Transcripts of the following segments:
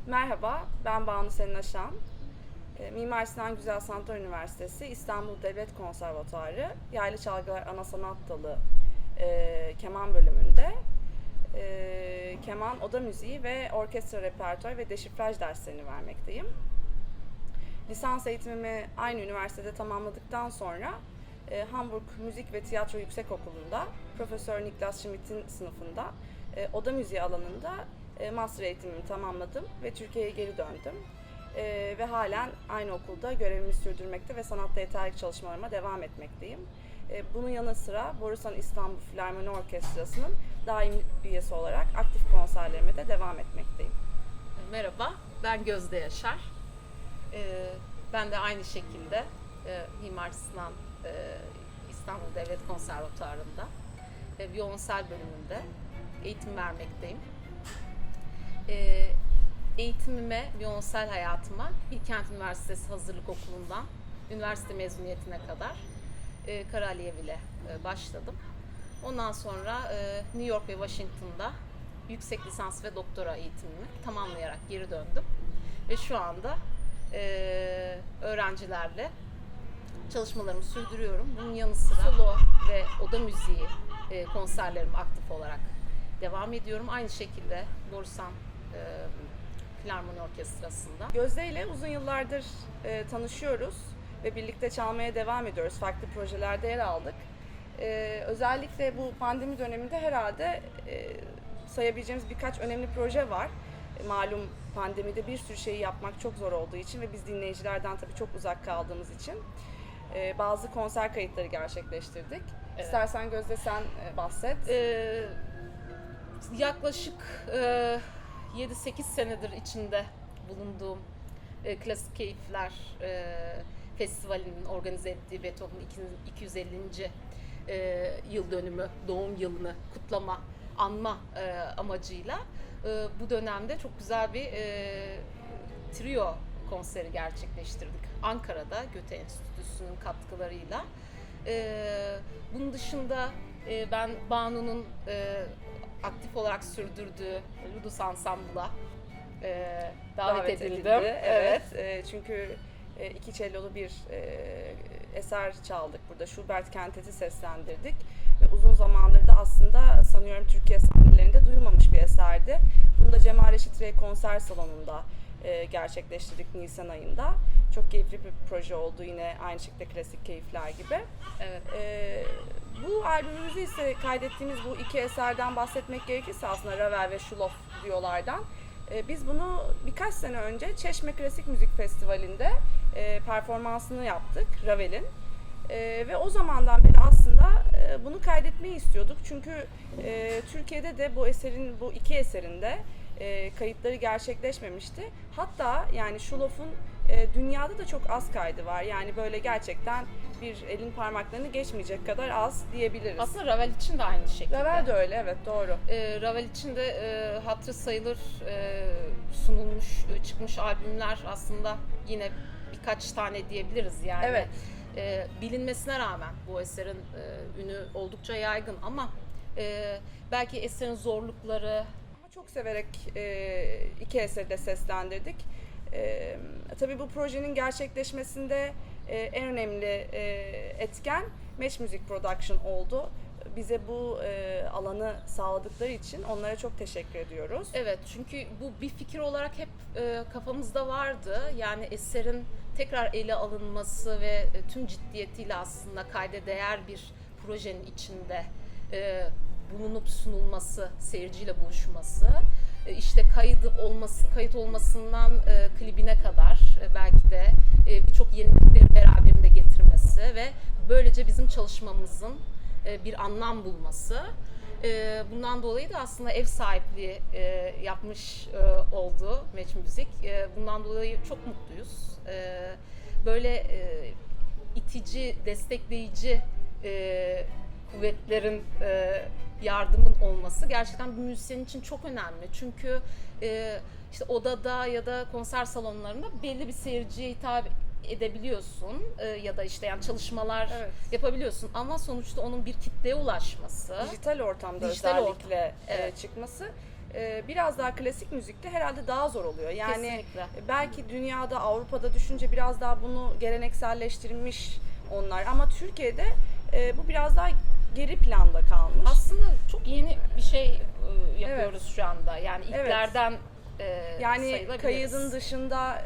Merhaba, ben Banu Selin Aşan. Mimar Sinan Güzel Sanatlar Üniversitesi İstanbul Devlet Konservatuarı Yaylı Çalgılar Ana Sanat Dalı keman bölümünde keman, oda müziği ve orkestra repertuarı ve deşifraj derslerini vermekteyim. Lisans eğitimimi aynı üniversitede tamamladıktan sonra Hamburg Müzik ve Tiyatro Yüksekokulu'nda Profesör Niklas Schmidt'in sınıfında oda müziği alanında master eğitimimi tamamladım ve Türkiye'ye geri döndüm. Ve halen aynı okulda görevimi sürdürmekte ve sanatta yeterlilik çalışmalarıma devam etmekteyim. Bunun yanı sıra Borusan İstanbul Filarmoni Orkestrası'nın daimi üyesi olarak aktif konserlerime de devam etmekteyim. Merhaba, ben Gözde Yaşar. Ben de aynı şekilde Mimar Sinan İstanbul Devlet Konservatuarı'nda violonsel bölümünde eğitim vermekteyim. Eğitimime, violonsel hayatıma Bilkent Üniversitesi Hazırlık Okulu'ndan üniversite mezuniyetine kadar Karaliyev ile başladım. Ondan sonra New York ve Washington'da yüksek lisans ve doktora eğitimimi tamamlayarak geri döndüm. Ve şu anda öğrencilerle çalışmalarımı sürdürüyorum. Bunun yanı sıra solo ve oda müziği konserlerim aktif olarak devam ediyorum. Aynı şekilde Borusan Filarmoni Orkestrası'nda. Gözde ile uzun yıllardır tanışıyoruz ve birlikte çalmaya devam ediyoruz. Farklı projelerde yer aldık. Özellikle bu pandemi döneminde herhalde sayabileceğimiz birkaç önemli proje var. Malum pandemide bir sürü şeyi yapmak çok zor olduğu için ve biz dinleyicilerden tabii çok uzak kaldığımız için bazı konser kayıtları gerçekleştirdik. Evet. İstersen Gözde sen bahset. Yaklaşık 7-8 senedir içinde bulunduğum Klasik Keyifler Festivali'nin organize ettiği Beethoven'ın 250. Yıl dönümü, doğum yılını kutlama, anma amacıyla bu dönemde çok güzel bir trio konseri gerçekleştirdik. Ankara'da Göte Enstitüsü'nün katkılarıyla. Bunun dışında ben Banu'nun aktif olarak sürdürdüğü Ludus Ensemble'a davet edildim. Evet. Çünkü iki cellolu bir eser çaldık burada. Schubert Kenteti seslendirdik. Ve uzun zamandır da aslında sanıyorum Türkiye sahnelerinde duyulmamış bir eserdi. Bunu da Cemal Reşit Rey konser salonunda gerçekleştirdik Nisan ayında. Çok keyifli bir proje oldu, yine aynı şekilde Klasik Keyifler gibi. Evet. Bu albümümüzü ise kaydettiğimiz bu iki eserden bahsetmek gerekirse aslında Ravel ve Şulov diyorlardan. Biz bunu birkaç sene önce Çeşme Klasik Müzik Festivali'nde performansını yaptık Ravel'in. Ve o zamandan beri aslında bunu kaydetmeyi istiyorduk. Çünkü Türkiye'de de bu iki eserin de kayıtları gerçekleşmemişti. Hatta yani Şulov'un dünyada da çok az kaydı var. Yani böyle gerçekten bir elin parmaklarını geçmeyecek kadar az diyebiliriz. Aslında Ravel için de aynı şekilde. Ravel de öyle, evet, doğru. Ravel için de hatırı sayılır sunulmuş, çıkmış albümler aslında yine birkaç tane diyebiliriz yani. Evet. Bilinmesine rağmen bu eserin ünü oldukça yaygın ama belki eserin zorlukları... Çok severek iki eseri de seslendirdik. Tabii bu projenin gerçekleşmesinde en önemli etken Match Music Production oldu. Bize bu alanı sağladıkları için onlara çok teşekkür ediyoruz. Evet, çünkü bu bir fikir olarak hep kafamızda vardı. Yani eserin tekrar ele alınması ve tüm ciddiyetiyle aslında kayda değer bir projenin içinde bulunup sunulması, seyirciyle buluşması, işte kayıt olmasından klibine kadar belki de birçok yenilikleri beraberinde getirmesi ve böylece bizim çalışmamızın bir anlam bulması. Bundan dolayı da aslında ev sahipliği yapmış oldu Match Music. Bundan dolayı çok mutluyuz. Böyle itici, destekleyici kuvvetlerin yardımın olması gerçekten bir müzisyen için çok önemli. Çünkü işte odada ya da konser salonlarında belli bir seyirciye hitap edebiliyorsun ya da işte yani çalışmalar yapabiliyorsun ama sonuçta onun bir kitleye ulaşması, Dijital ortamda özellikle çıkması biraz daha klasik müzikte herhalde daha zor oluyor. Yani Kesinlikle. belki dünyada, Avrupa'da düşünce biraz daha bunu gelenekselleştirilmiş onlar ama Türkiye'de bu biraz daha geri planda kalmış. Aslında çok yeni bir şey yapıyoruz şu anda. Yani ilklerden Yani sayılabiliriz. kaydın dışında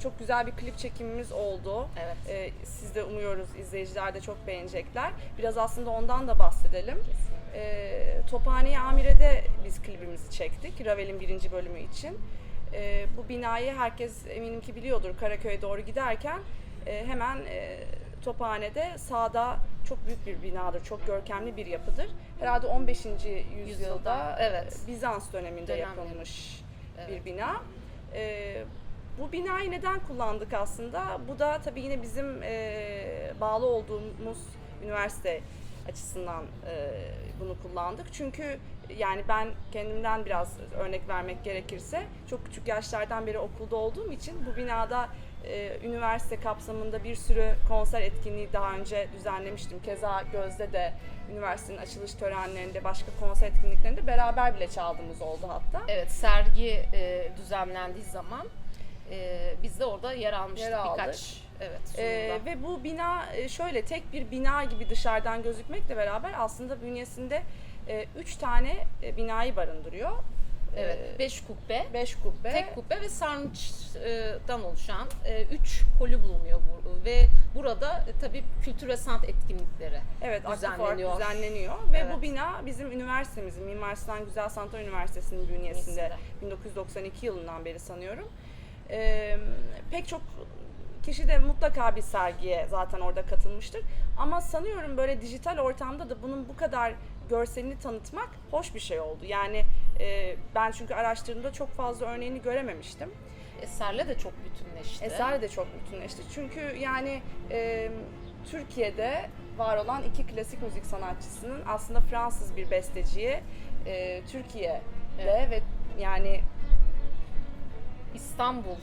çok güzel bir klip çekimimiz oldu. Evet. Siz de umuyoruz izleyiciler de çok beğenecekler. Biraz aslında ondan da bahsedelim. Tophane-i Amire'de biz klibimizi çektik Ravel'in 1. bölümü için. Bu binayı herkes eminim ki biliyordur. Karaköy'e doğru giderken hemen Tophane'de sağda çok büyük bir binadır, çok görkemli bir yapıdır. Herhalde 15. yüzyılda evet. Bizans döneminde yapılmış bir bina. Bu binayı neden kullandık aslında? Bu da tabii yine bizim bağlı olduğumuz üniversite açısından bunu kullandık. Çünkü yani ben kendimden biraz örnek vermek gerekirse çok küçük yaşlardan beri okulda olduğum için bu binada üniversite kapsamında bir sürü konser etkinliği daha önce düzenlemiştim. Keza Gözde de üniversitenin açılış törenlerinde, başka konser etkinliklerinde beraber bile çaldığımız oldu hatta. Evet, sergi düzenlendiği zaman biz de orada yer almıştık birkaç sunumda. Ve bu bina şöyle tek bir bina gibi dışarıdan gözükmekle beraber aslında bünyesinde 3 tane binayı barındırıyor. Evet, 5 kubbe, 5 kubbe, tek kubbe ve sarnıçtan oluşan 3 holü bulunuyor ve burada tabii kültür ve sanat etkinlikleri düzenleniyor. Ve bu bina bizim üniversitemizin, Mimar Sinan Güzel Sanatlar Üniversitesi'nin bünyesinde 1992 yılından beri sanıyorum. Pek çok kişi de mutlaka bir sergiye zaten orada katılmıştır. Ama sanıyorum böyle dijital ortamda da bunun bu kadar görselini tanıtmak hoş bir şey oldu. Yani ben çünkü araştırdığımda çok fazla örneğini görememiştim. Eserle de çok bütünleşti. Eserle de çok bütünleşti. Çünkü yani Türkiye'de var olan 2 klasik müzik sanatçısının aslında Fransız bir besteciye Türkiye'de ve yani İstanbul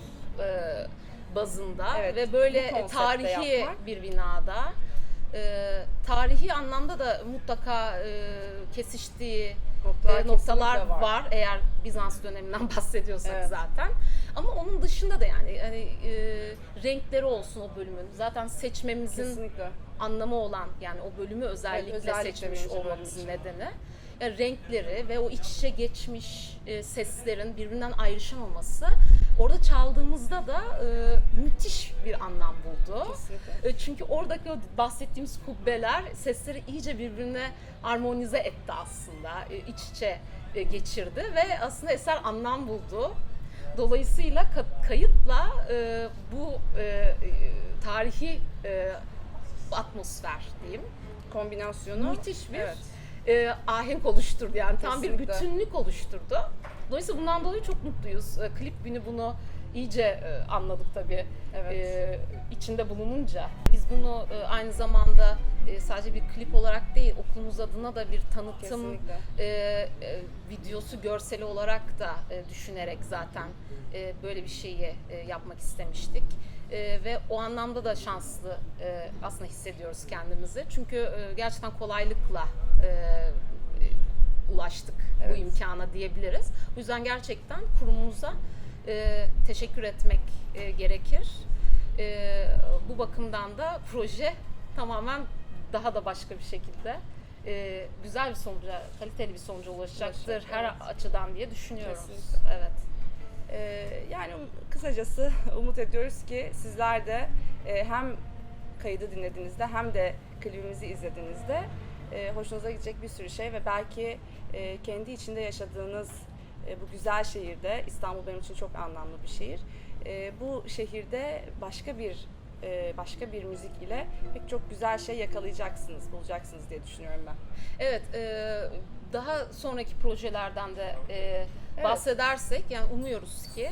bazında Evet, ve böyle tarihi yapmak. bir binada tarihi anlamda da mutlaka kesiştiği noktalar var. Eğer Bizans döneminden bahsediyorsak zaten. Ama onun dışında da yani hani renkleri olsun o bölümün. Zaten seçmemizin Kesinlikle. anlamı olan yani o bölümü özellikle seçmiş olmamızın nedeni. Yani renkleri ve o iç içe geçmiş seslerin birbirinden ayrışamaması orada çaldığımızda da müthiş bir anlam buldu. Kesinlikle. Çünkü oradaki o bahsettiğimiz kubbeler sesleri iyice birbirine armonize etti aslında. İç içe geçirdi ve aslında eser anlam buldu. Dolayısıyla kayıtla bu tarihi atmosfer diyeyim Kombinasyonu müthiş bir ahenk oluşturdu yani tam bir bütünlük oluşturdu. Dolayısıyla bundan dolayı çok mutluyuz. Klip günü bunu iyice anladık tabii içinde bulununca. Biz bunu aynı zamanda sadece bir klip olarak değil okulumuz adına da bir tanıtım videosu görseli olarak da düşünerek zaten böyle bir şeyi yapmak istemiştik. Ve o anlamda da şanslı aslında hissediyoruz kendimizi. Çünkü gerçekten kolaylıkla ulaştık bu imkana diyebiliriz. Bu yüzden gerçekten kurumumuza teşekkür etmek gerekir. Bu bakımdan da proje tamamen daha da başka bir şekilde güzel bir sonuca, kaliteli bir sonuca ulaşacaktır her açıdan diye düşünüyorum. Kesinlikle. Evet. Yani kısacası umut ediyoruz ki sizler de hem kaydı dinlediğinizde hem de klibimizi izlediğinizde hoşunuza gidecek bir sürü şey ve belki kendi içinde yaşadığınız bu güzel şehirde, İstanbul benim için çok anlamlı bir şehir. Bu şehirde başka bir müzik ile pek çok güzel şey yakalayacaksınız, bulacaksınız diye düşünüyorum ben. Evet, daha sonraki projelerden de bahsedersek, yani umuyoruz ki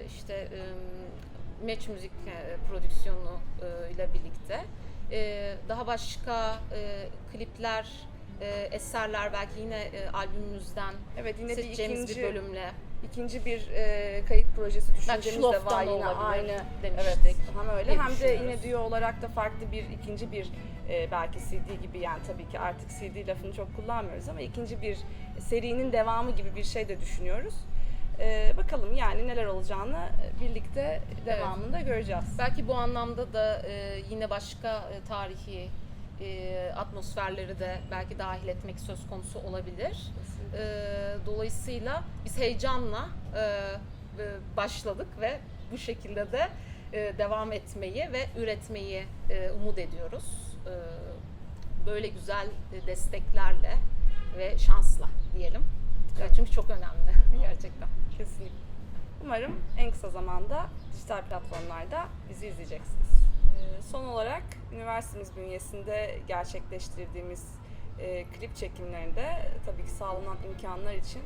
işte Match Müzik prodüksiyonu ile birlikte daha başka klipler, eserler belki yine albümümüzden yine seçeceğimiz bir bölümle ikinci bir kayıt projesi düşüncemiz de Şlof'tan var da yine olabilir aynı. demiştik. Evet, hem öyle diye hem de düşünüyoruz. yine duo olarak da farklı bir ikinci bir belki CD gibi, yani tabii ki artık CD lafını çok kullanmıyoruz ama ikinci bir serinin devamı gibi bir şey de düşünüyoruz. Bakalım yani neler olacağını birlikte devamında göreceğiz. Belki bu anlamda da yine başka tarihi atmosferleri de belki dahil etmek söz konusu olabilir. Dolayısıyla biz heyecanla başladık ve bu şekilde de devam etmeyi ve üretmeyi umut ediyoruz. Böyle güzel desteklerle ve şansla diyelim. Çünkü çok önemli gerçekten. Kesinlikle. Umarım en kısa zamanda dijital platformlarda bizi izleyeceksiniz. Son olarak üniversitemiz bünyesinde gerçekleştirdiğimiz klip çekimlerinde tabii ki sağlanan imkanlar için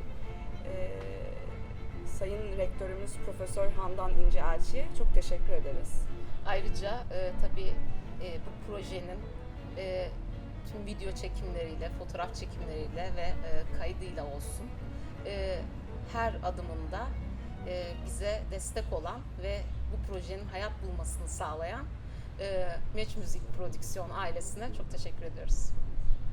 Sayın Rektörümüz Profesör Handan İnce Elçi'ye çok teşekkür ederiz. Ayrıca tabii bu projenin tüm video çekimleriyle, fotoğraf çekimleriyle ve kaydıyla olsun her adımında bize destek olan ve bu projenin hayat bulmasını sağlayan Match Müzik Prodüksiyon ailesine çok teşekkür ediyoruz.